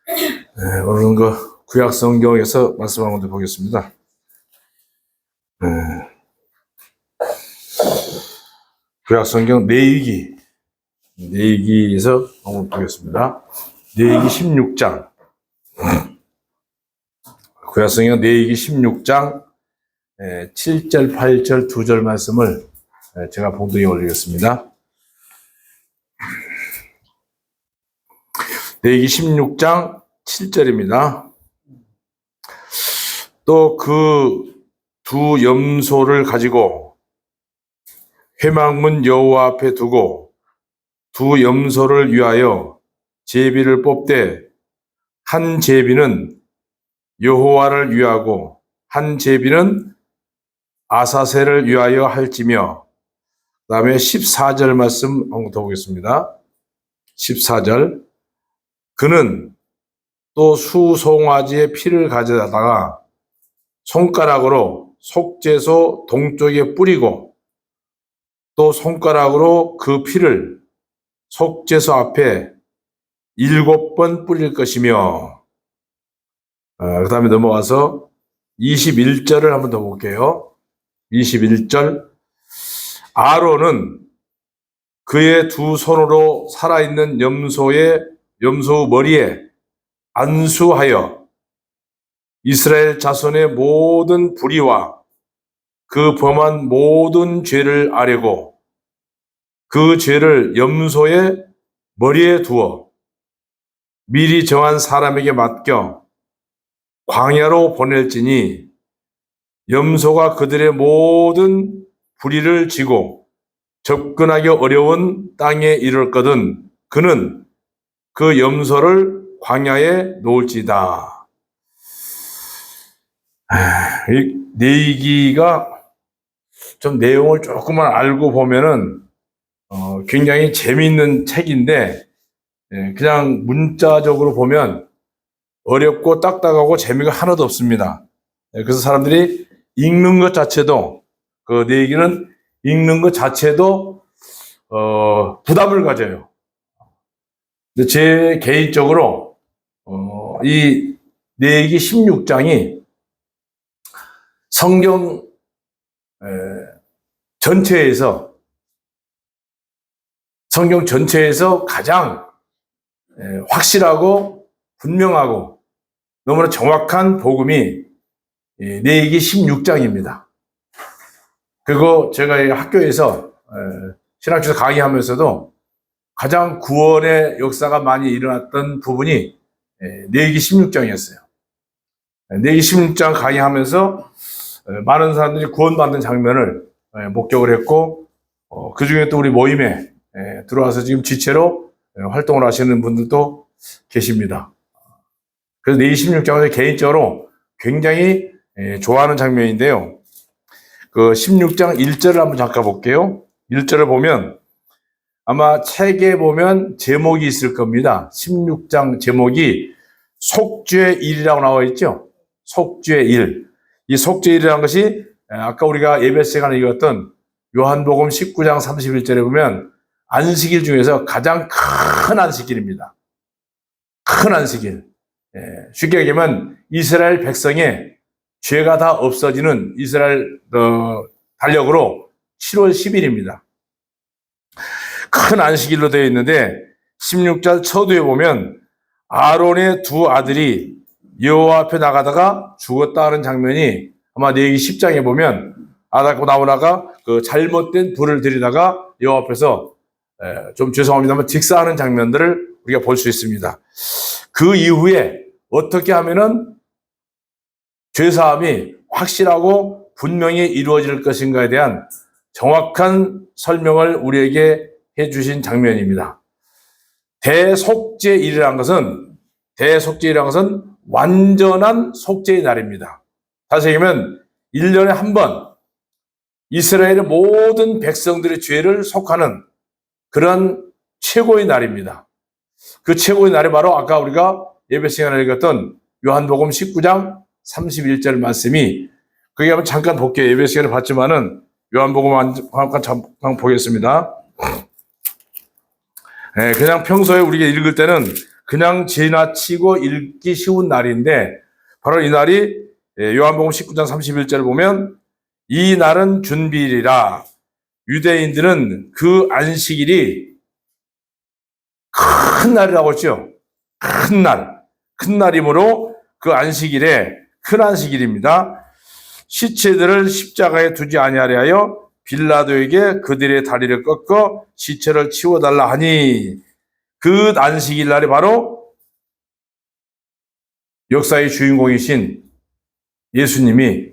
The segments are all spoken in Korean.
오늘은 구약 성경에서 말씀을 한번 보겠습니다. 구약 성경 레위기에서 한번 보겠습니다. 레위기 16장. 구약 성경 레위기 16장 7절, 8절, 2절 말씀을 제가 봉독에 올리겠습니다. 레위기 16장 7절입니다. 또 그 두 염소를 가지고 회막문 여호와 앞에 두고 두 염소를 위하여 제비를 뽑되 한 제비는 여호와를 위하고 한 제비는 아사셀을 위하여 할지며, 그 다음에 14절 말씀 한번 더 보겠습니다. 14절. 그는 또 수송아지의 피를 가져다가 손가락으로 속죄소 동쪽에 뿌리고 또 손가락으로 그 피를 속죄소 앞에 7번 뿌릴 것이며, 그 다음에 넘어가서 21절을 한번 더 볼게요. 21절. 아론은 그의 두 손으로 살아있는 염소의 머리에 안수하여 이스라엘 자손의 모든 불의와 그 범한 모든 죄를 아뢰고 그 죄를 염소의 머리에 두어 미리 정한 사람에게 맡겨 광야로 보낼지니, 염소가 그들의 모든 불의를 지고 접근하기 어려운 땅에 이르렀거든 그는 그 염소를 광야에 놓을지다. 이 레위기가 좀 내용을 조금만 알고 보면은 굉장히 재미있는 책인데, 그냥 문자적으로 보면 어렵고 딱딱하고 재미가 하나도 없습니다. 그래서 사람들이 읽는 것 자체도, 그 레위기는 읽는 것 자체도 부담을 가져요. 근데 제 개인적으로 이 레위기 16장이 성경 전체에서 가장 확실하고 분명하고 너무나 정확한 복음이 레위기 16장입니다. 그리고 제가 학교에서 신학교에서 강의하면서도 가장 구원의 역사가 많이 일어났던 부분이 레위기 16장이었어요. 레위기 16장 강의하면서 많은 사람들이 구원받는 장면을 목격을 했고, 그 중에 또 우리 모임에 들어와서 지금 지체로 활동을 하시는 분들도 계십니다. 그래서 레위기 16장을 개인적으로 굉장히 좋아하는 장면인데요. 그 16장 1절을 한번 잠깐 볼게요. 1절을 보면 아마 책에 보면 제목이 있을 겁니다. 16장 제목이 속죄의 일이라고 나와 있죠. 속죄의 일. 이 속죄의 일이라는 것이 아까 우리가 예배 시간에 읽었던 요한복음 19장 31절에 보면 안식일 중에서 가장 큰 안식일입니다. 큰 안식일. 쉽게 얘기하면 이스라엘 백성의 죄가 다 없어지는 이스라엘 달력으로 7월 10일입니다. 큰 안식일로 되어 있는데 16절 서두에 보면 아론의 두 아들이 여호와 앞에 나가다가 죽었다는 장면이 아마 레위기 10장에 보면 아다고 나오다가 그 잘못된 불을 들이다가 여호와 앞에서 좀 죄송합니다만 직사하는 장면들을 우리가 볼 수 있습니다. 그 이후에 어떻게 하면은 죄사함이 확실하고 분명히 이루어질 것인가에 대한 정확한 설명을 우리에게 해주신 장면입니다. 대속죄일이라는 것은 완전한 속죄의 날입니다. 다시 얘기하면 1년에 한 번 이스라엘의 모든 백성들의 죄를 속하는 그런 최고의 날입니다. 그 최고의 날이 바로 아까 우리가 예배 시간에 읽었던 요한복음 19장 31절 말씀이, 그게 한번 잠깐 볼게요. 예배 시간에 봤지만은 요한복음 잠깐 보겠습니다. 그냥 평소에 우리가 읽을 때는 그냥 지나치고 읽기 쉬운 날인데 바로 이 날이 요한복음 19장 31절을 보면 이 날은 준비일이라 유대인들은 그 안식일이 큰 날이라고 했죠. 큰 날. 큰 날이므로 그 안식일에 큰 안식일입니다. 시체들을 십자가에 두지 아니하려 하여 빌라도에게 그들의 다리를 꺾어 시체를 치워달라 하니 그 안식일 날이 바로 역사의 주인공이신 예수님이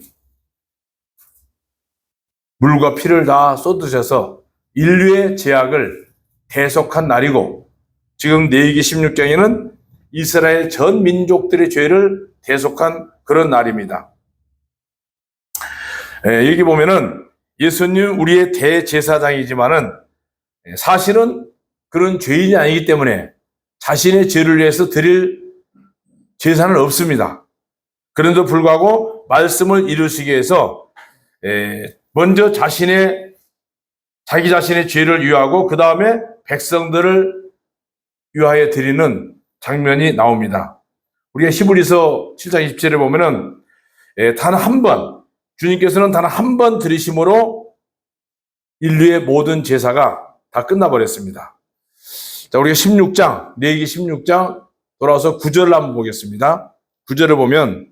물과 피를 다 쏟으셔서 인류의 죄악을 대속한 날이고 지금 레위기 16장에는 이스라엘 전 민족들의 죄를 대속한 그런 날입니다. 여기 보면은 예수님 우리의 대제사장이지만은 사실은 그런 죄인이 아니기 때문에 자신의 죄를 위해서 드릴 제사는 없습니다. 그런데도 불구하고 말씀을 이루시기 위해서 먼저 자기 자신의 죄를 위하고 그 다음에 백성들을 위하여 드리는 장면이 나옵니다. 우리가 히브리서 7장 20절에 보면은 단 한 번, 주님께서는 단 한 번 드리심으로 인류의 모든 제사가 다 끝나버렸습니다. 자, 우리가 16장, 레위기 16장 돌아와서 9절을 한번 보겠습니다. 9절을 보면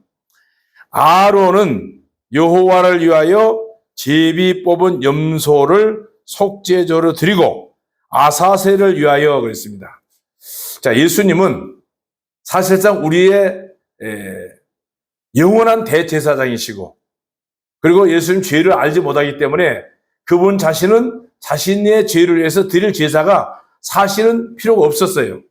아론은 여호와를 위하여 제비 뽑은 염소를 속죄제로 드리고 아사셀을 위하여 그랬습니다. 자, 예수님은 사실상 우리의 영원한 대제사장이시고 그리고 예수님 죄를 알지 못하기 때문에 그분 자신은 자신의 죄를 위해서 드릴 제사가 사실은 필요가 없었어요.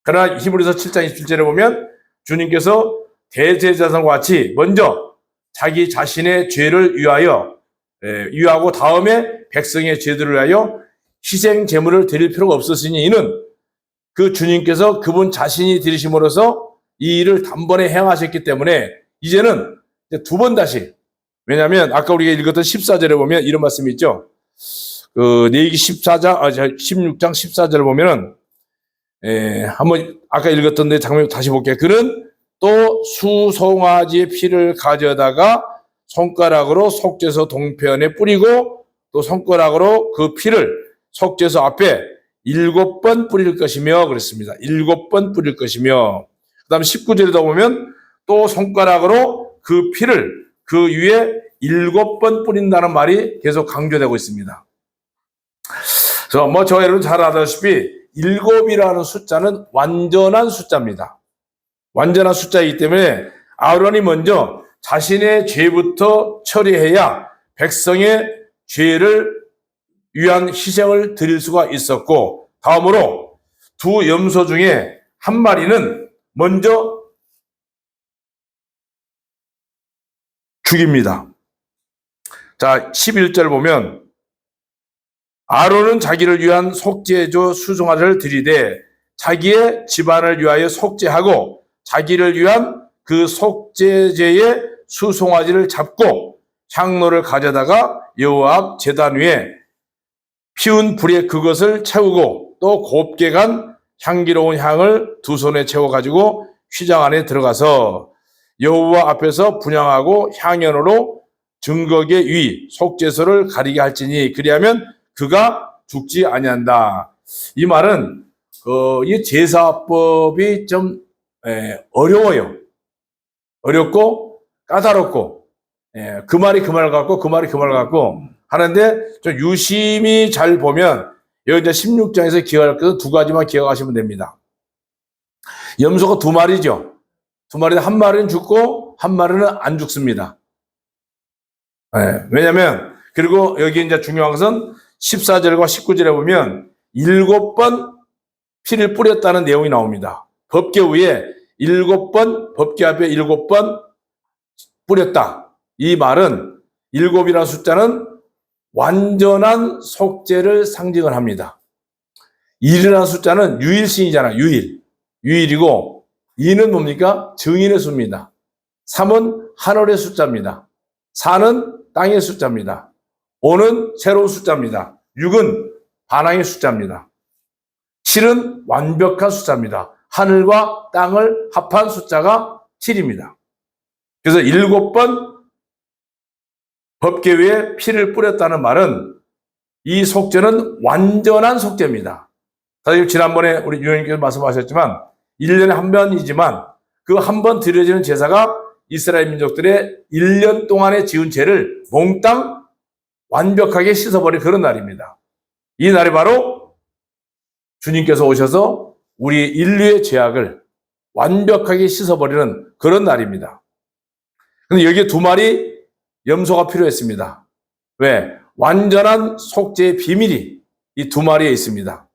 그러나 히브리서 7장 27절에 보면 주님께서 대제사장과 같이 먼저 자기 자신의 죄를 위하고 다음에 백성의 죄들을 위하여 희생 제물을 드릴 필요가 없었으니 이는 그 주님께서 그분 자신이 드리심으로써 이 일을 단번에 행하셨기 때문에 이제는 두 번 다시 왜냐하면 아까 우리가 읽었던 14절에 보면 이런 말씀이 있죠. 레위기 16장 14절을 보면은 한번 아까 읽었던 데 장면 다시 볼게요. 그는 또 수송아지의 피를 가져다가 손가락으로 속죄소 동편에 뿌리고 또 손가락으로 그 피를 속죄소 앞에 7번 뿌릴 것이며 그랬습니다. 7번 뿌릴 것이며 그 다음 19절에도 보면 또 손가락으로 그 피를 그 위에 7번 뿌린다는 말이 계속 강조되고 있습니다. 그래서 저 여러분 잘 아다시피 7이라는 숫자는 완전한 숫자입니다. 완전한 숫자이기 때문에 아론이 먼저 자신의 죄부터 처리해야 백성의 죄를 위한 희생을 드릴 수가 있었고 다음으로 두 염소 중에 한 마리는 먼저 죽입니다. 자, 11절 보면 아론은 자기를 위한 속죄조 수송아지를 드리되 자기의 집안을 위하여 속죄하고 자기를 위한 그 속죄제의 수송아지를 잡고 향로를 가져다가 여호와 앞 제단 위에 피운 불에 그것을 채우고 또 곱게 간 향기로운 향을 두 손에 채워가지고 휘장 안에 들어가서 여호와 앞에서 분향하고 향연으로 증거의 위 속죄소를 가리게 할지니 그리하면 그가 죽지 아니한다. 이 말은 이 제사법이 좀 어려워요. 어렵고 까다롭고 그 말이 그 말 같고 그 말이 그 말 같고 하는데 좀 유심히 잘 보면 여기 이제 16장에서 기억할 것은 두 가지만 기억하시면 됩니다. 염소가 두 마리죠. 두 마리인데 한 마리는 죽고 한 마리는 안 죽습니다. 왜냐면 그리고 여기 이제 중요한 것은 14절과 19절에 보면 7번 피를 뿌렸다는 내용이 나옵니다. 법궤 위에 7번, 법궤 앞에 7번 뿌렸다. 이 말은 7이라는 숫자는 완전한 속죄를 상징을 합니다. 1이라는 숫자는 유일신이잖아요. 유일이고 2는 뭡니까? 증인의 수입니다. 3은 하늘의 숫자입니다. 4는 땅의 숫자입니다. 5는 새로운 숫자입니다. 6은 반항의 숫자입니다. 7은 완벽한 숫자입니다. 하늘과 땅을 합한 숫자가 7입니다. 그래서 7번 법궤 위에 피를 뿌렸다는 말은 이 속죄는 완전한 속죄입니다. 사실 지난번에 우리 유형님께서 말씀하셨지만 1년에 한 번이지만 그 한 번 드려지는 제사가 이스라엘 민족들의 1년 동안에 지은 죄를 몽땅 완벽하게 씻어버린 그런 날입니다. 이 날이 바로 주님께서 오셔서 우리 인류의 죄악을 완벽하게 씻어버리는 그런 날입니다. 근데 여기에 두 마리 염소가 필요했습니다. 왜? 완전한 속죄의 비밀이 이 두 마리에 있습니다.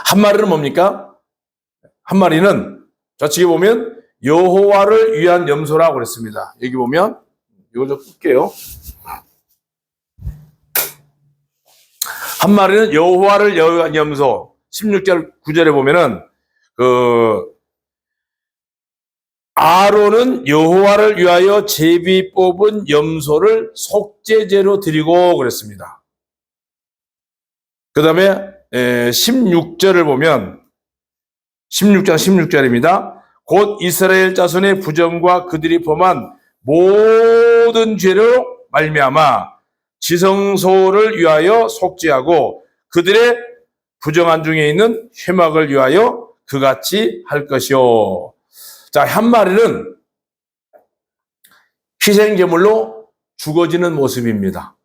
한 마리는 뭡니까? 한 마리는 좌측에 보면 여호와를 위한 염소라고 그랬습니다. 여기 보면 이걸 좀 끌게요. 한 마리는 여호와를 위한 염소. 16절 9절에 보면은 아론은 여호와를 위하여 제비 뽑은 염소를 속죄제로 드리고 그랬습니다. 그 다음에 16절을 보면 16장 16절입니다. 곧 이스라엘 자손의 부정과 그들이 범한 모든 죄로 말미암아 지성소를 위하여 속죄하고 그들의 부정한 중에 있는 회막을 위하여 그같이 할 것이요. 자, 한 마리는 희생제물로 죽어지는 모습입니다.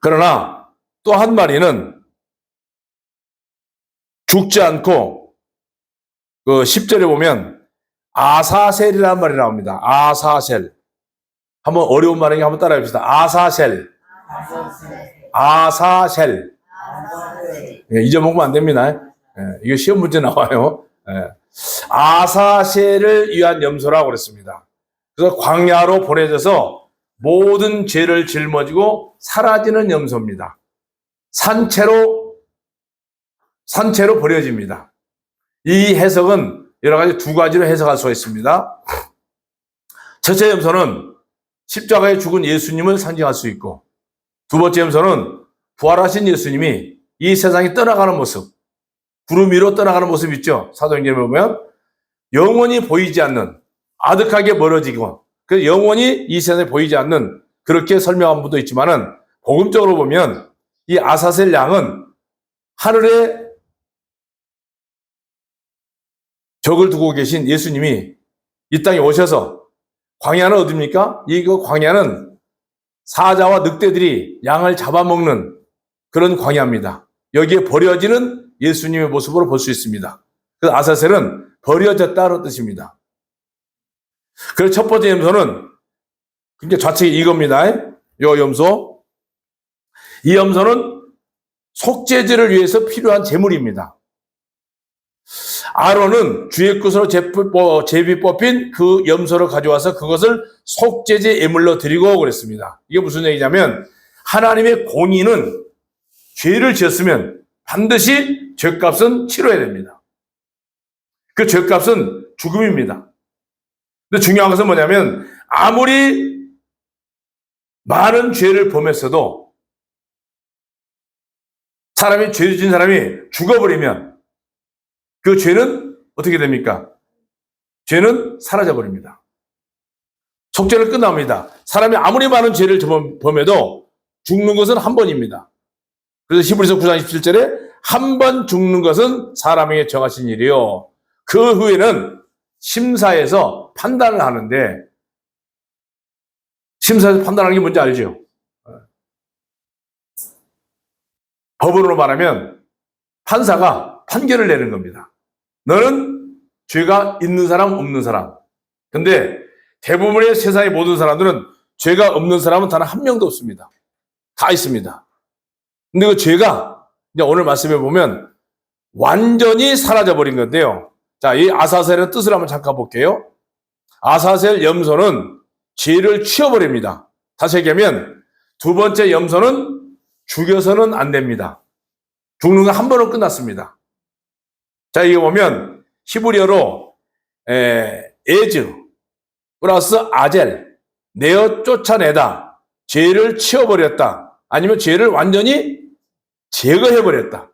그러나 또 한 마리는 죽지 않고 그 10절에 보면 아사셀이라는 말이 나옵니다. 아사셀. 한번 어려운 말이니까 한번 따라해 봅시다. 아사셀. 아사셀. 예, 잊어먹으면 안 됩니다. 예, 이거 시험 문제 나와요. 예. 아사셀을 위한 염소라고 그랬습니다. 그래서 광야로 보내져서 모든 죄를 짊어지고 사라지는 염소입니다. 산채로 버려집니다. 이 해석은 여러 가지 두 가지로 해석할 수가 있습니다. 첫째 염소는 십자가에 죽은 예수님을 상징할 수 있고, 두 번째 염소는 부활하신 예수님이 이 세상에 떠나가는 모습, 구름 위로 떠나가는 모습 있죠. 사도행전에 보면 영원히 보이지 않는, 아득하게 멀어지고 그 영원히 이 세상에 보이지 않는, 그렇게 설명한 분도 있지만은 복음적으로 보면 이 아사셀 양은 하늘에 적을 두고 계신 예수님이 이 땅에 오셔서, 광야는 어디입니까? 이거 광야는 사자와 늑대들이 양을 잡아먹는 그런 광야입니다. 여기에 버려지는 예수님의 모습으로 볼 수 있습니다. 그래서 아사셀은 버려졌다는 뜻입니다. 그래서 첫 번째 염소는 그러니까 좌측이 이겁니다. 이 염소. 이 염소는 속죄제를 위해서 필요한 제물입니다. 아론은 주의 것으로 제비 뽑힌 그 염소를 가져와서 그것을 속죄제 예물로 드리고 그랬습니다. 이게 무슨 얘기냐면 하나님의 공의는 죄를 지었으면 반드시 죄값은 치러야 됩니다. 그 죄값은 죽음입니다. 근데 중요한 것은 뭐냐면 아무리 많은 죄를 범했어도 사람이 죄 지은 사람이 죽어버리면 그 죄는 어떻게 됩니까? 죄는 사라져버립니다. 속죄는 끝납니다. 사람이 아무리 많은 죄를 범해도 죽는 것은 한 번입니다. 그래서 히브리서 9장 17절에 한 번 죽는 것은 사람에게 정하신 일이요. 그 후에는 심사에서 판단을 하는데, 심사에서 판단하는 게 뭔지 알죠? 법으로 말하면 판사가 판결을 내는 겁니다. 너는 죄가 있는 사람, 없는 사람. 근데 대부분의 세상의 모든 사람들은 죄가 없는 사람은 단 한 명도 없습니다. 다 있습니다. 근데 그 죄가 이제 오늘 말씀해 보면 완전히 사라져버린 건데요. 자, 이 아사셀의 뜻을 한번 잠깐 볼게요. 아사셀 염소는 죄를 치워버립니다. 다시 얘기하면 두 번째 염소는 죽여서는 안 됩니다. 죽는 건 한 번으로 끝났습니다. 자, 이거 보면 히브리어로 에즈 플러스 아젤, 내어 쫓아내다, 죄를 치워버렸다, 아니면 죄를 완전히 제거해버렸다.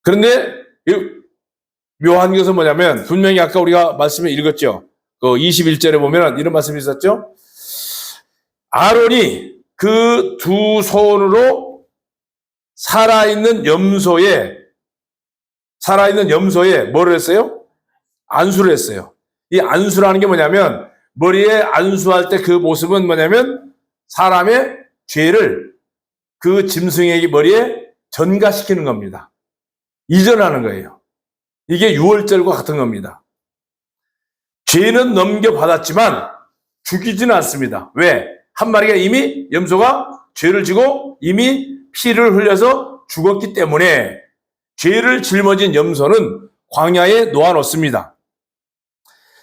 그런데 묘한 것은 뭐냐면 분명히 아까 우리가 말씀을 읽었죠. 그 21절에 보면 이런 말씀이 있었죠. 아론이 그 두 손으로 살아있는 염소에 뭐를 했어요? 안수를 했어요. 이 안수라는 게 뭐냐면 머리에 안수할 때 그 모습은 뭐냐면 사람의 죄를 그 짐승에게 머리에 전가시키는 겁니다. 이전하는 거예요. 이게 유월절과 같은 겁니다. 죄는 넘겨받았지만 죽이지는 않습니다. 왜? 한 마리가 이미 염소가 죄를 지고 이미 피를 흘려서 죽었기 때문에 죄를 짊어진 염소는 광야에 놓아놓습니다.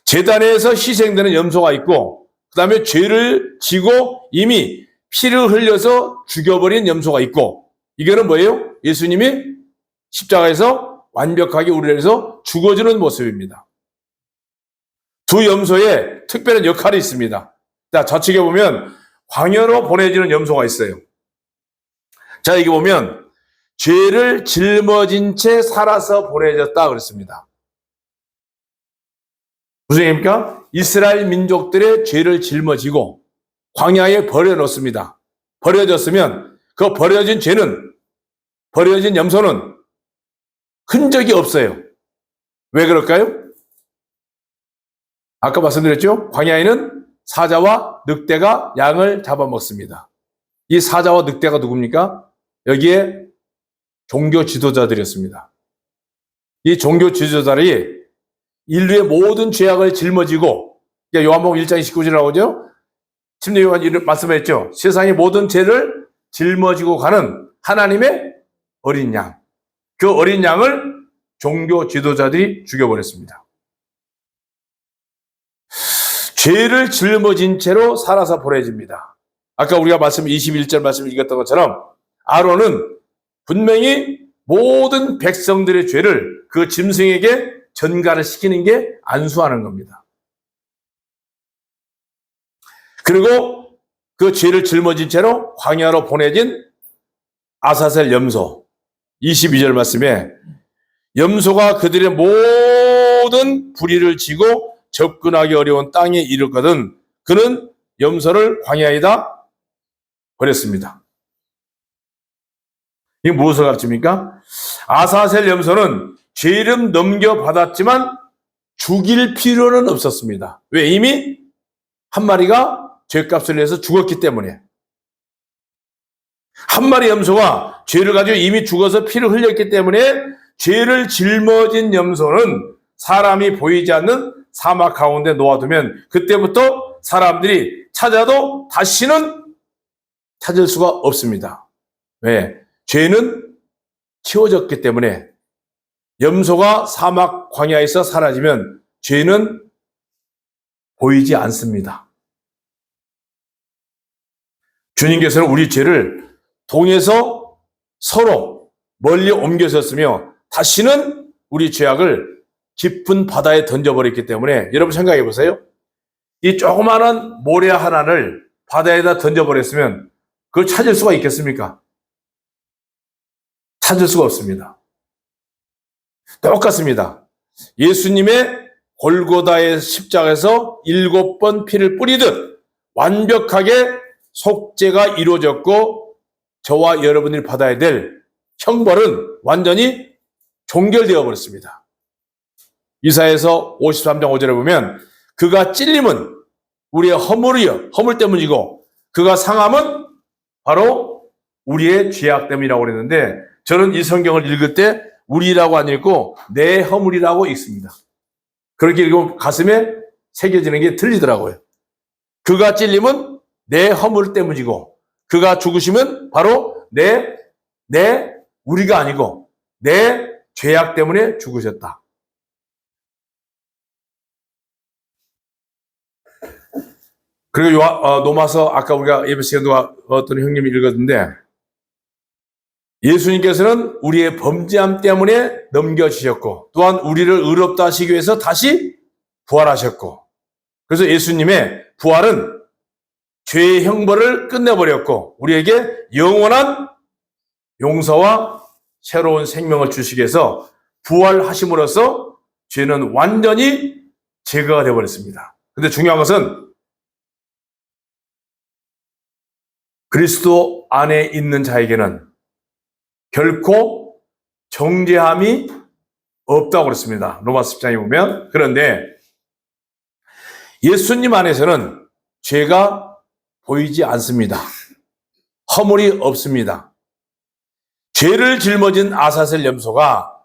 제단에서 희생되는 염소가 있고 그 다음에 죄를 지고 이미 피를 흘려서 죽여버린 염소가 있고 이거는 뭐예요? 예수님이 십자가에서 완벽하게 우리를 위해서 죽어주는 모습입니다. 두 염소에 특별한 역할이 있습니다. 자, 좌측에 보면 광야로 보내지는 염소가 있어요. 자, 여기 보면 죄를 짊어진 채 살아서 보내졌다 그랬습니다. 무슨 얘기입니까? 이스라엘 민족들의 죄를 짊어지고 광야에 버려놓습니다. 버려졌으면 그 버려진 염소는 흔적이 없어요. 왜 그럴까요? 아까 말씀드렸죠? 광야에는 사자와 늑대가 양을 잡아먹습니다. 이 사자와 늑대가 누굽니까? 여기에 종교 지도자들이었습니다. 이 종교 지도자들이 인류의 모든 죄악을 짊어지고 요한복음 1장 29절이라고 하죠? 침례 요한이 말씀했죠. 세상의 모든 죄를 짊어지고 가는 하나님의 어린 양. 그 어린 양을 종교 지도자들이 죽여버렸습니다. 죄를 짊어진 채로 살아서 보내집니다. 아까 우리가 21절 말씀을 읽었던 것처럼 아론은 분명히 모든 백성들의 죄를 그 짐승에게 전가를 시키는 게 안수하는 겁니다. 그리고 그 죄를 짊어진 채로 광야로 보내진 아사셀 염소 22절 말씀에 염소가 그들의 모든 불의를 지고 접근하기 어려운 땅에 이르거든 그는 염소를 광야에다 버렸습니다. 이게 무엇을 가르칩니까? 아사셀 염소는 죄를 넘겨받았지만 죽일 필요는 없었습니다. 왜? 이미 한 마리가 죄값을 내서 죽었기 때문에. 한 마리 염소가 죄를 가지고 이미 죽어서 피를 흘렸기 때문에 죄를 짊어진 염소는 사람이 보이지 않는 사막 가운데 놓아두면 그때부터 사람들이 찾아도 다시는 찾을 수가 없습니다. 왜? 죄는 치워졌기 때문에 염소가 사막 광야에서 사라지면 죄는 보이지 않습니다. 주님께서는 우리 죄를 통해서 서로 멀리 옮겨졌으며 다시는 우리 죄악을 깊은 바다에 던져버렸기 때문에 여러분 생각해 보세요. 이 조그마한 모래 하나를 바다에다 던져버렸으면 그걸 찾을 수가 있겠습니까? 찾을 수가 없습니다. 똑같습니다. 예수님의 골고다의 십자가에서 7번 피를 뿌리듯 완벽하게 속죄가 이루어졌고 저와 여러분들이 받아야 될 형벌은 완전히 종결되어 버렸습니다. 이사야서 53장 5절에 보면 그가 찔림은 우리의 허물 때문이고 그가 상함은 바로 우리의 죄악 때문이라고 그랬는데 저는 이 성경을 읽을 때 우리라고 안 읽고 내 허물이라고 읽습니다. 그렇게 읽으면 가슴에 새겨지는 게 틀리더라고요. 그가 찔림은 내 허물 때문이고 그가 죽으시면 바로 우리가 아니고 내 죄악 때문에 죽으셨다. 그리고 노마서 아까 우리가 예배 시간에 어떤 형님이 읽었는데 예수님께서는 우리의 범죄함 때문에 넘겨주셨고 또한 우리를 의롭다 하시기 위해서 다시 부활하셨고 그래서 예수님의 부활은 죄의 형벌을 끝내버렸고 우리에게 영원한 용서와 새로운 생명을 주시기 위해서 부활하심으로써 죄는 완전히 제거가 되어버렸습니다. 근데 중요한 것은 그리스도 안에 있는 자에게는 결코 정죄함이 없다고 그랬습니다. 로마서 10장에 보면. 그런데 예수님 안에서는 죄가 보이지 않습니다. 허물이 없습니다. 죄를 짊어진 아사셀 염소가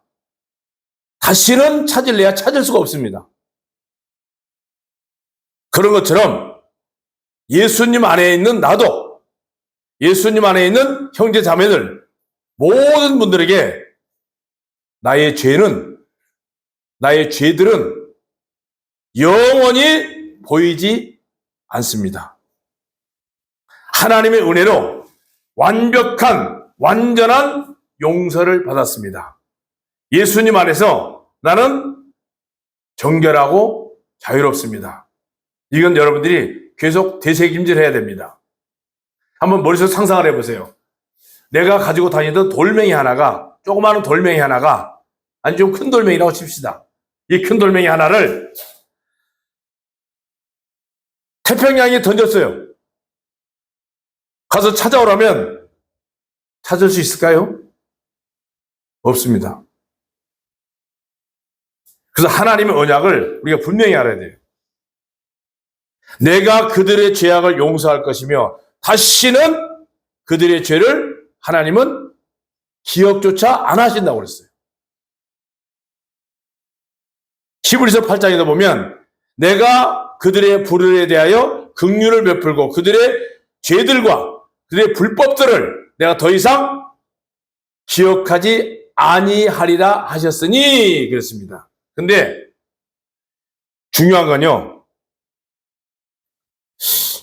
다시는 찾을래야 찾을 수가 없습니다. 그런 것처럼 예수님 안에 있는 나도, 예수님 안에 있는 형제 자매들, 모든 분들에게 나의 죄들은 영원히 보이지 않습니다. 하나님의 은혜로 완전한 용서를 받았습니다. 예수님 안에서 나는 정결하고 자유롭습니다. 이건 여러분들이 계속 되새김질해야 됩니다. 한번 머릿속에 상상을 해보세요. 내가 가지고 다니던 돌멩이 하나가, 조그마한 돌멩이 하나가, 아니 좀 큰 돌멩이라고 칩시다. 이 큰 돌멩이 하나를 태평양에 던졌어요. 가서 찾아오라면 찾을 수 있을까요? 없습니다. 그래서 하나님의 언약을 우리가 분명히 알아야 돼요. 내가 그들의 죄악을 용서할 것이며 다시는 그들의 죄를 하나님은 기억조차 안 하신다고 그랬어요. 히브리서 8장에도 보면 내가 그들의 불의에 대하여 긍휼을 베풀고 그들의 죄들과 그들의 불법들을 내가 더 이상 기억하지 아니하리라 하셨으니 그랬습니다. 근데 중요한 건요,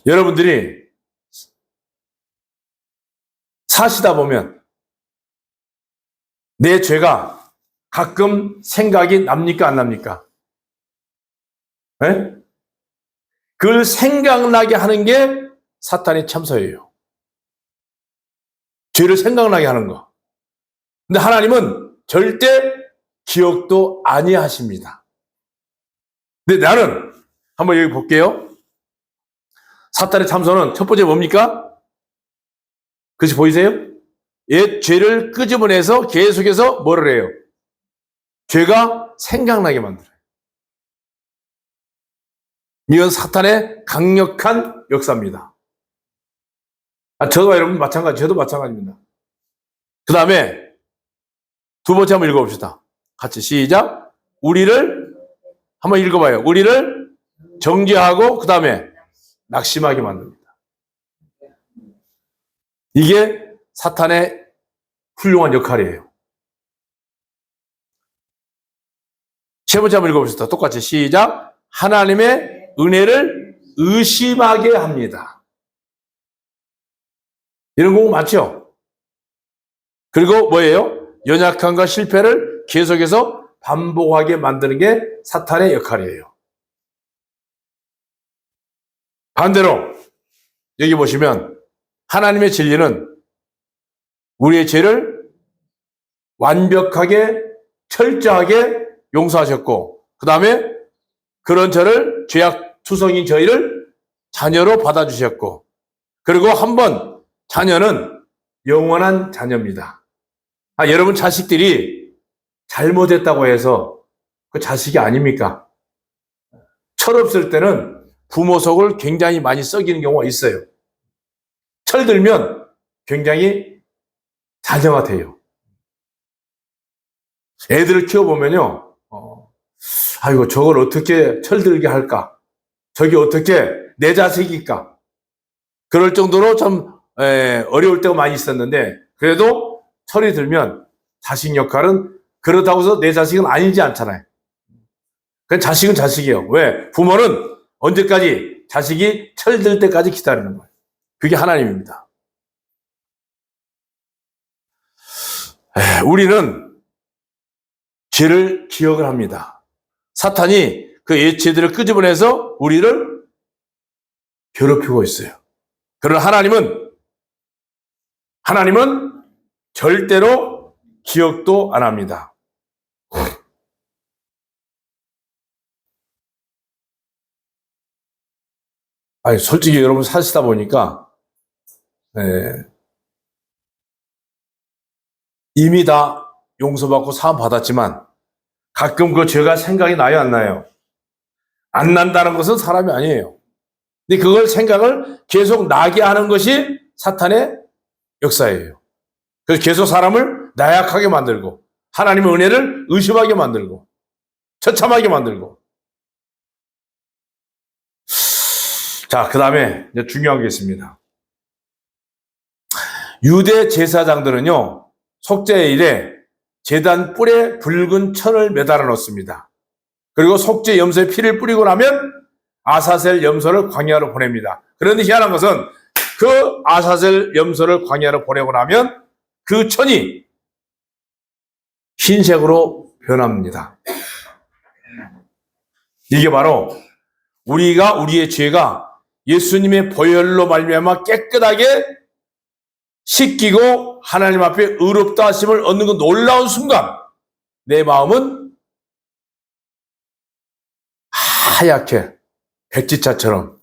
여러분들이 사시다 보면 내 죄가 가끔 생각이 납니까 안 납니까? 네? 그걸 생각나게 하는 게 사탄의 참소예요. 죄를 생각나게 하는 거. 근데 하나님은 절대 기억도 아니하십니다. 근데 나는 한번 여기 볼게요. 사탄의 참소는 첫 번째 뭡니까? 그것이 보이세요? 옛 죄를 끄집어내서 계속해서 뭐를 해요? 죄가 생각나게 만들어요. 이건 사탄의 강력한 역사입니다. 저도 여러분 마찬가지, 저도 마찬가지입니다. 그 다음에 두 번째 한번 읽어봅시다. 같이 시작. 우리를 한번 읽어봐요. 우리를 정죄하고 그 다음에 낙심하게 만듭니다. 이게 사탄의 훌륭한 역할이에요. 세 번째 한번 읽어봅시다. 똑같이 시작. 하나님의 은혜를 의심하게 합니다. 이런 거 많죠? 그리고 뭐예요? 연약함과 실패를 계속해서 반복하게 만드는 게 사탄의 역할이에요. 반대로 여기 보시면 하나님의 진리는 우리의 죄를 완벽하게 철저하게 용서하셨고 그 다음에 그런 저를 죄악투성인 저희를 자녀로 받아주셨고 그리고 한번 자녀는 영원한 자녀입니다. 여러분 자식들이 잘못했다고 해서 그 자식이 아닙니까? 철없을 때는 부모 속을 굉장히 많이 썩이는 경우가 있어요. 철들면 굉장히 자녀가 돼요. 애들을 키워보면요. 아이고 저걸 어떻게 철들게 할까? 저게 어떻게 내 자식일까? 그럴 정도로 참 어려울 때가 많이 있었는데 그래도 철이 들면 자식 역할은 그렇다고 해서 내 자식은 아니지 않잖아요. 그냥 자식은 자식이에요. 왜? 부모는 언제까지? 자식이 철들 때까지 기다리는 거예요. 그게 하나님입니다. 우리는 죄를 기억을 합니다. 사탄이 그 옛 죄들을 끄집어내서 우리를 괴롭히고 있어요. 그러나 하나님은 절대로 기억도 안 합니다. 아니, 솔직히 여러분 사시다 보니까, 예, 이미 다 용서받고 사함 받았지만, 가끔 그 죄가 생각이 나요, 안 나요? 안 난다는 것은 사람이 아니에요. 근데 그걸 생각을 계속 나게 하는 것이 사탄의 역사예요. 그래서 계속 사람을 나약하게 만들고, 하나님의 은혜를 의심하게 만들고, 처참하게 만들고. 자, 그 다음에 중요한 게 있습니다. 유대 제사장들은요, 속죄일에 제단 뿔에 붉은 천을 매달아 놓습니다. 그리고 속죄 염소의 피를 뿌리고 나면 아사셀 염소를 광야로 보냅니다. 그런데 희한한 것은 그 아사셀 염소를 광야로 보내고 나면 그 천이 흰색으로 변합니다. 이게 바로 우리의 죄가 예수님의 보혈로 말미암아 깨끗하게 씻기고 하나님 앞에 의롭다 하심을 얻는 그 놀라운 순간 내 마음은 하얗게 백지차처럼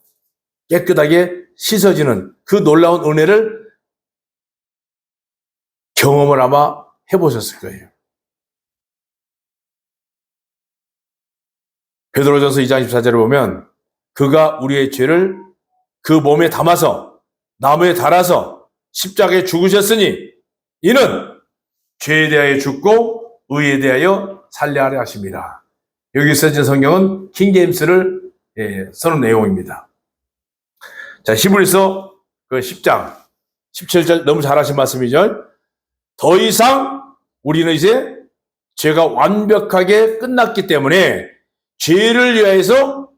깨끗하게 씻어지는 그 놀라운 은혜를 경험을 아마 해보셨을 거예요. 베드로전서 2장 24절에 보면 그가 우리의 죄를 그 몸에 담아서 나무에 달아서 십자가에 죽으셨으니 이는 죄에 대하여 죽고 의에 대하여 살려 하려 하심이라. 여기 써진 성경은 킹제임스를 써놓은 내용입니다. 자, 히브리서 그 10장 17절 너무 잘하신 말씀이죠. 더 이상 우리는 이제 죄가 완벽하게 끝났기 때문에 죄를 위하여서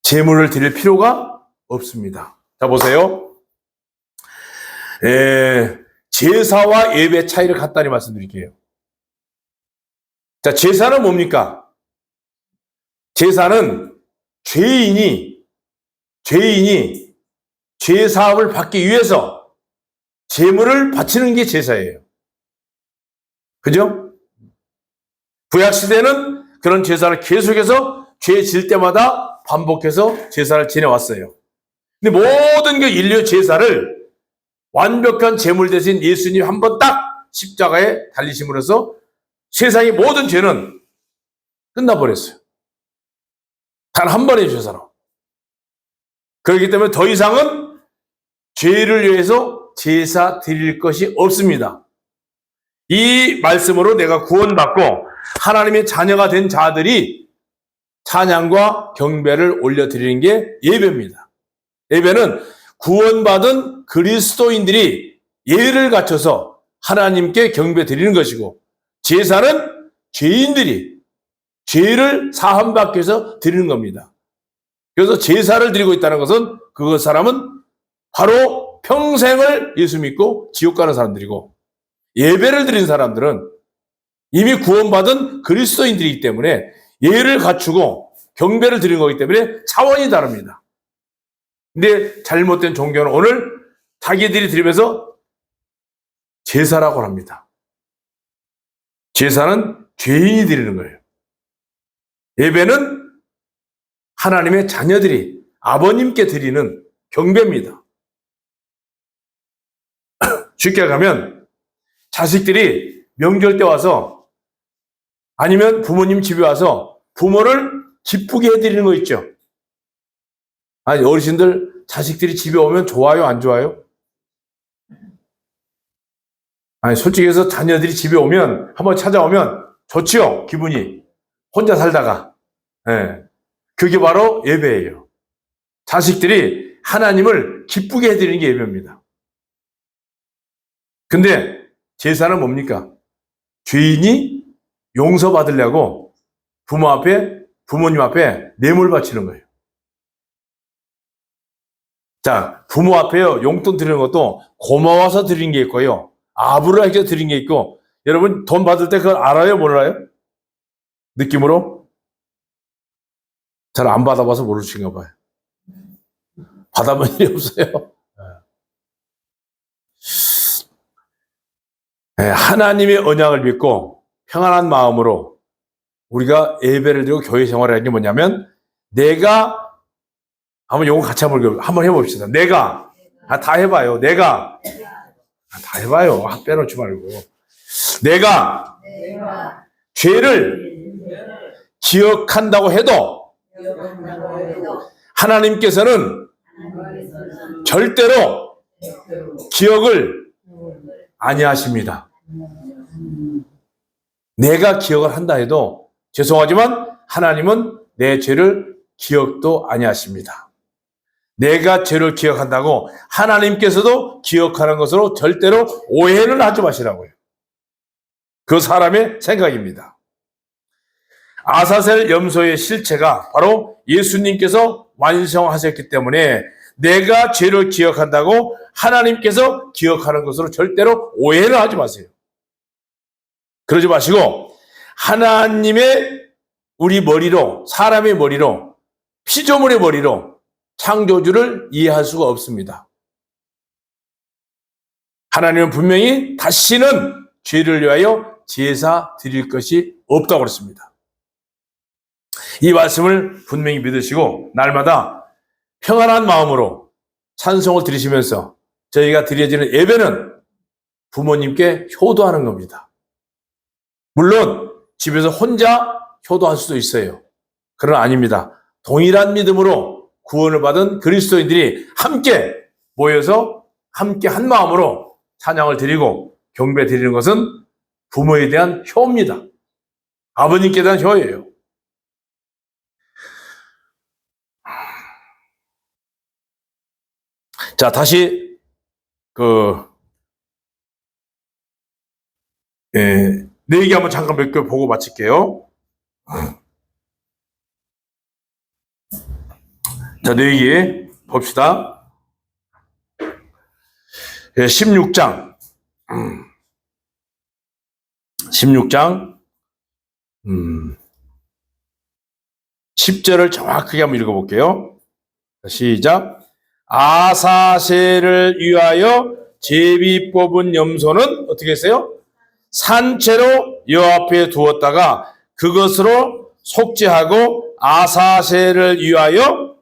제물을 드릴 필요가 없습니다. 자, 보세요. 제사와 예배 차이를 간단히 말씀드릴게요. 자, 제사는 뭡니까? 제사는 죄인이 죄 사함을 받기 위해서 제물을 바치는 게 제사예요. 그죠? 구약시대는 그런 제사를 계속해서 죄 질 때마다 반복해서 제사를 지내왔어요. 근데 모든 그 인류 제사를 완벽한 제물 대신 예수님 한 번 딱 십자가에 달리심으로써 세상의 모든 죄는 끝나버렸어요. 단 한 번의 제사로. 그렇기 때문에 더 이상은 죄를 위해서 제사 드릴 것이 없습니다. 이 말씀으로 내가 구원받고 하나님의 자녀가 된 자들이 찬양과 경배를 올려드리는 게 예배입니다. 예배는 구원받은 그리스도인들이 예를 갖춰서 하나님께 경배 드리는 것이고, 제사는 죄인들이 죄를 사함받기 위해서 드리는 겁니다. 그래서 제사를 드리고 있다는 것은 그 사람은 바로 평생을 예수 믿고 지옥 가는 사람들이고, 예배를 드리는 사람들은 이미 구원받은 그리스도인들이기 때문에 예를 갖추고 경배를 드리는 거기 때문에 차원이 다릅니다. 근데 잘못된 종교는 오늘 자기들이 드리면서 제사라고 합니다. 제사는 죄인이 드리는 거예요. 예배는 하나님의 자녀들이 아버님께 드리는 경배입니다. 쉽게 가면 자식들이 명절 때 와서 아니면 부모님 집에 와서 부모를 기쁘게 해드리는 거 있죠. 아니, 어르신들 자식들이 집에 오면 좋아요, 안 좋아요? 아니, 솔직히 해서 자녀들이 집에 오면, 한번 찾아오면 좋지요, 기분이. 혼자 살다가. 네. 그게 바로 예배예요. 자식들이 하나님을 기쁘게 해드리는 게 예배입니다. 근데 제사는 뭡니까? 죄인이 용서받으려고 부모님 앞에 뇌물 바치는 거예요. 자, 부모 앞에요, 용돈 드리는 것도 고마워서 드리는 게 있고요, 아부를 해서 드리는 게 있고, 여러분 돈 받을 때 그걸 알아요, 몰라요? 느낌으로? 잘 안 받아봐서 모르시는가 봐요. 받아본 일이 없어요. 하나님의 언약을 믿고 평안한 마음으로 우리가 예배를 드리고 교회 생활을 하는 게 뭐냐면, 내가, 한번 요거 같이 한번 해봅시다. 내가, 다 해봐요. 내가, 다 해봐요. 빼놓지 말고. 내가 죄를 기억한다고 해도 하나님께서는 절대로 기억을 아니하십니다. 내가 기억을 한다 해도 죄송하지만 하나님은 내 죄를 기억도 아니하십니다. 내가 죄를 기억한다고 하나님께서도 기억하는 것으로 절대로 오해는 하지 마시라고요. 그 사람의 생각입니다. 아사셀 염소의 실체가 바로 예수님께서 완성하셨기 때문에 내가 죄를 기억한다고 하나님께서 기억하는 것으로 절대로 오해를 하지 마세요. 그러지 마시고 하나님의 우리 머리로, 사람의 머리로, 피조물의 머리로 창조주를 이해할 수가 없습니다. 하나님은 분명히 다시는 죄를 위하여 제사 드릴 것이 없다고 그랬습니다. 이 말씀을 분명히 믿으시고 날마다 평안한 마음으로 찬송을 드리시면서 저희가 드려지는 예배는 부모님께 효도하는 겁니다. 물론 집에서 혼자 효도할 수도 있어요. 그러나 아닙니다. 동일한 믿음으로 구원을 받은 그리스도인들이 함께 모여서 함께 한 마음으로 찬양을 드리고 경배 드리는 것은 부모에 대한 효입니다. 아버님께 대한 효예요. 자, 다시 내 얘기 한번 잠깐 몇 개 보고 마칠게요. 자, 내 얘기 봅시다. 16장 10절을 정확하게 한번 읽어볼게요. 시작. 아사셀을 위하여 제비 뽑은 염소는 어떻게 했어요? 산채로 여호와 앞에 두었다가 그것으로 속죄하고 아사셀을 위하여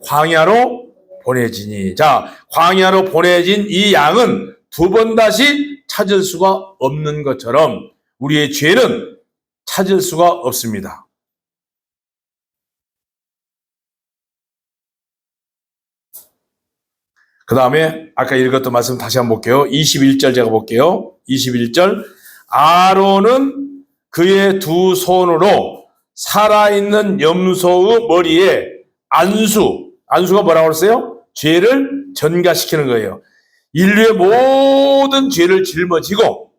광야로 보내지니. 자, 광야로 보내진 이 양은 두 번 다시 찾을 수가 없는 것처럼 우리의 죄는 찾을 수가 없습니다. 그 다음에 아까 읽었던 말씀 다시 한번 볼게요. 21절 제가 볼게요. 21절. 아론은 그의 두 손으로 살아있는 염소의 머리에 안수가 뭐라고 그랬어요? 죄를 전가시키는 거예요. 인류의 모든 죄를 짊어지고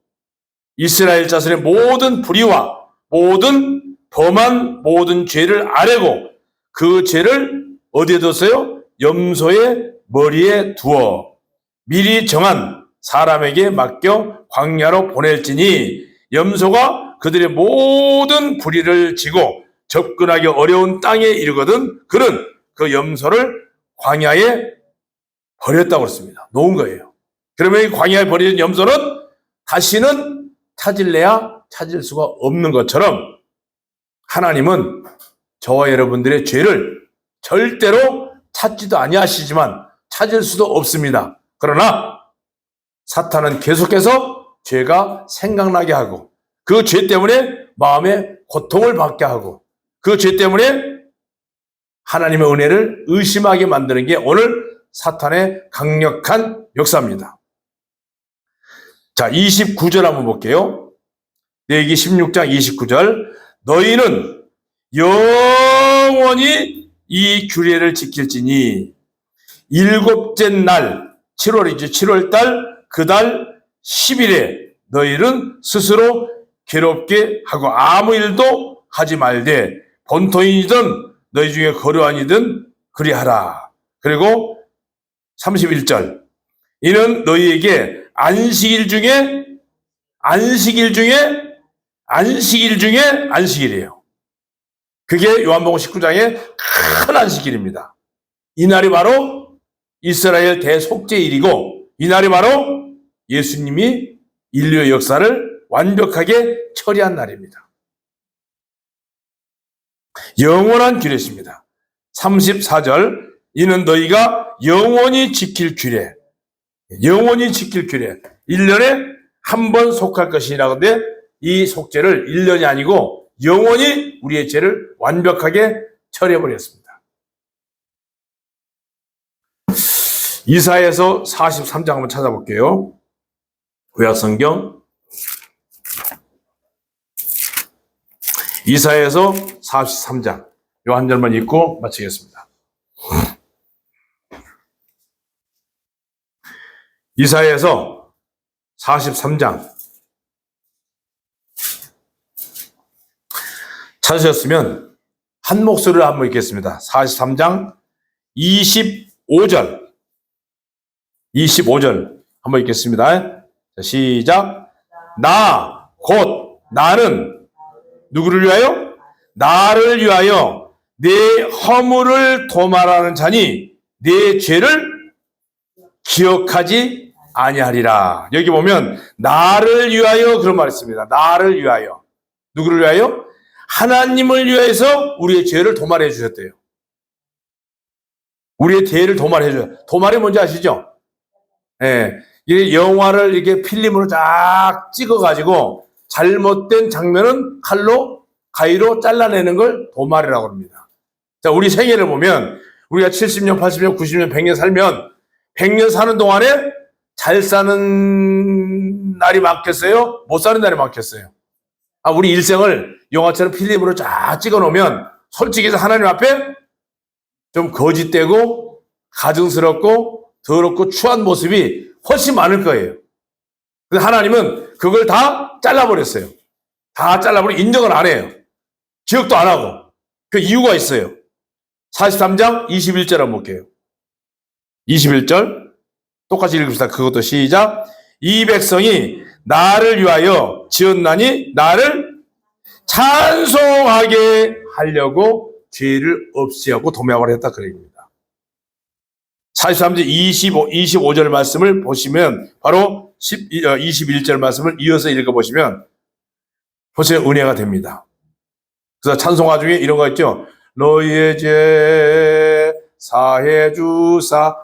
이스라엘 자손의 모든 불의와 모든 범한 모든 죄를 아뢰고 그 죄를 어디에 뒀어요? 염소의 머리에 두어 미리 정한 사람에게 맡겨 광야로 보낼지니 염소가 그들의 모든 불의를 지고 접근하기 어려운 땅에 이르거든 그는 그 염소를 광야에 버렸다고 그랬습니다. 놓은 거예요. 그러면 이 광야에 버려진 염소는 다시는 찾을래야 찾을 수가 없는 것처럼 하나님은 저와 여러분들의 죄를 절대로 찾지도 아니하시지만 찾을 수도 없습니다. 그러나 사탄은 계속해서 죄가 생각나게 하고 그 죄 때문에 마음에 고통을 받게 하고 그 죄 때문에 하나님의 은혜를 의심하게 만드는 게 오늘 사탄의 강력한 역사입니다. 자, 29절 한번 볼게요. 레위기 16장 29절. 너희는 영원히 이 규례를 지킬지니 일곱째 날 7월이죠. 7월달 그달 10일에 너희는 스스로 괴롭게 하고 아무 일도 하지 말되 본토인이든 너희 중에 거류한이든 그리하라. 그리고 31절. 이는 너희에게 안식일 중에 안식일이에요. 그게 요한복음 19장의 큰 안식일입니다. 이날이 바로 이스라엘 대속죄일이고 이날이 바로 예수님이 인류의 역사를 완벽하게 처리한 날입니다. 영원한 규례입니다. 34절, 이는 너희가 영원히 지킬 규례, 영원히 지킬 규례, 1년에 한 번 속할 것이라. 근데 이 속죄를 1년이 아니고 영원히 우리의 죄를 완벽하게 처리해버렸습니다. 이사야서 43장 한번 찾아볼게요. 구약성경 이사야서 43장 요 한 절만 읽고 마치겠습니다. 이사야서 43장 찾으셨으면 한 목소리로 한번 읽겠습니다. 43장 25절 한번 읽겠습니다. 자, 시작. 나, 곧 나는 누구를 위하여? 나를 위하여 내 허물을 도말하는 자니 내 죄를 기억하지 아니하리라. 여기 보면 나를 위하여 그런 말이 있습니다. 나를 위하여. 누구를 위하여? 하나님을 위해서 우리의 죄를 도말해 주셨대요. 우리의 죄를 도말해 줘요. 도말이 뭔지 아시죠? 예. 이 영화를 이렇게 필름으로 쫙 찍어가지고 잘못된 장면은 칼로, 가위로 잘라내는 걸 도말이라고 합니다. 자, 우리 생애를 보면 우리가 70년, 80년, 90년, 100년 살면 100년 사는 동안에 잘 사는 날이 많겠어요? 못 사는 날이 많겠어요? 우리 일생을 영화처럼 필름으로 쫙 찍어 놓으면 솔직히 해서 하나님 앞에 좀 거짓되고 가증스럽고 더럽고 추한 모습이 훨씬 많을 거예요. 근데 하나님은 그걸 다 잘라버렸어요. 다 잘라버리고 인정을 안 해요. 기억도 안 하고. 그 이유가 있어요. 43장 21절 한번 볼게요. 21절 똑같이 읽읍시다. 그것도 시작. 이 백성이 나를 위하여 지었나니 나를 찬송하게 하려고 죄를 없애하고 도명을 했다. 그 얘기입니다. 43절 25절 말씀을 보시면 바로 21절 말씀을 이어서 읽어보시면 보세요. 은혜가 됩니다. 그래서 찬송가 중에 이런 거 있죠. 너희의 죄 사해 주사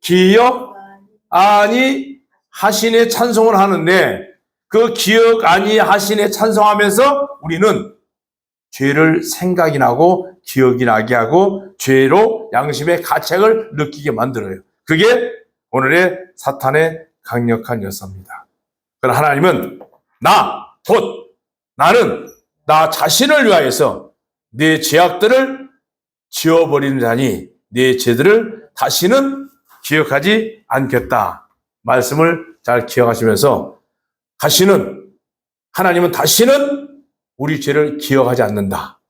기억 아니 하시네 찬송을 하는데 그 기억 아니 하시네 찬송하면서 우리는 죄를 생각이 나고 기억이 나게 하고 죄로 양심의 가책을 느끼게 만들어요. 그게 오늘의 사탄의 강력한 역사입니다. 그러나 하나님은 나는 나 자신을 위하여서 내 죄악들을 지워버리는 자니 내 죄들을 다시는 기억하지 않겠다. 말씀을 잘 기억하시면서 하나님은 다시는 우리 죄를 기억하지 않는다.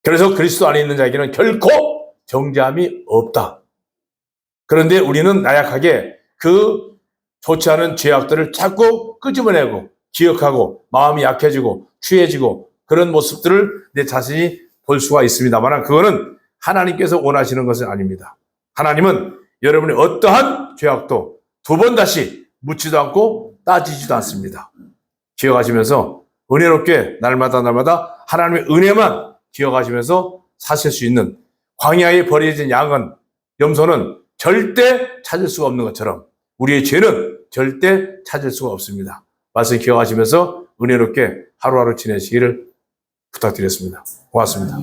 그래서 그리스도 안에 있는 자에게는 결코 정죄함이 없다. 그런데 우리는 나약하게 그 좋지 않은 죄악들을 자꾸 끄집어내고 기억하고 마음이 약해지고 취해지고 그런 모습들을 내 자신이 볼 수가 있습니다만 그거는 하나님께서 원하시는 것은 아닙니다. 하나님은 여러분의 어떠한 죄악도 두 번 다시 묻지도 않고 따지지도 않습니다. 기억하시면서 은혜롭게 날마다 하나님의 은혜만 기억하시면서 사실 수 있는 광야에 버려진 양은 염소는 절대 찾을 수가 없는 것처럼 우리의 죄는 절대 찾을 수가 없습니다. 말씀 기억하시면서 은혜롭게 하루하루 지내시기를 부탁드리겠습니다. 고맙습니다.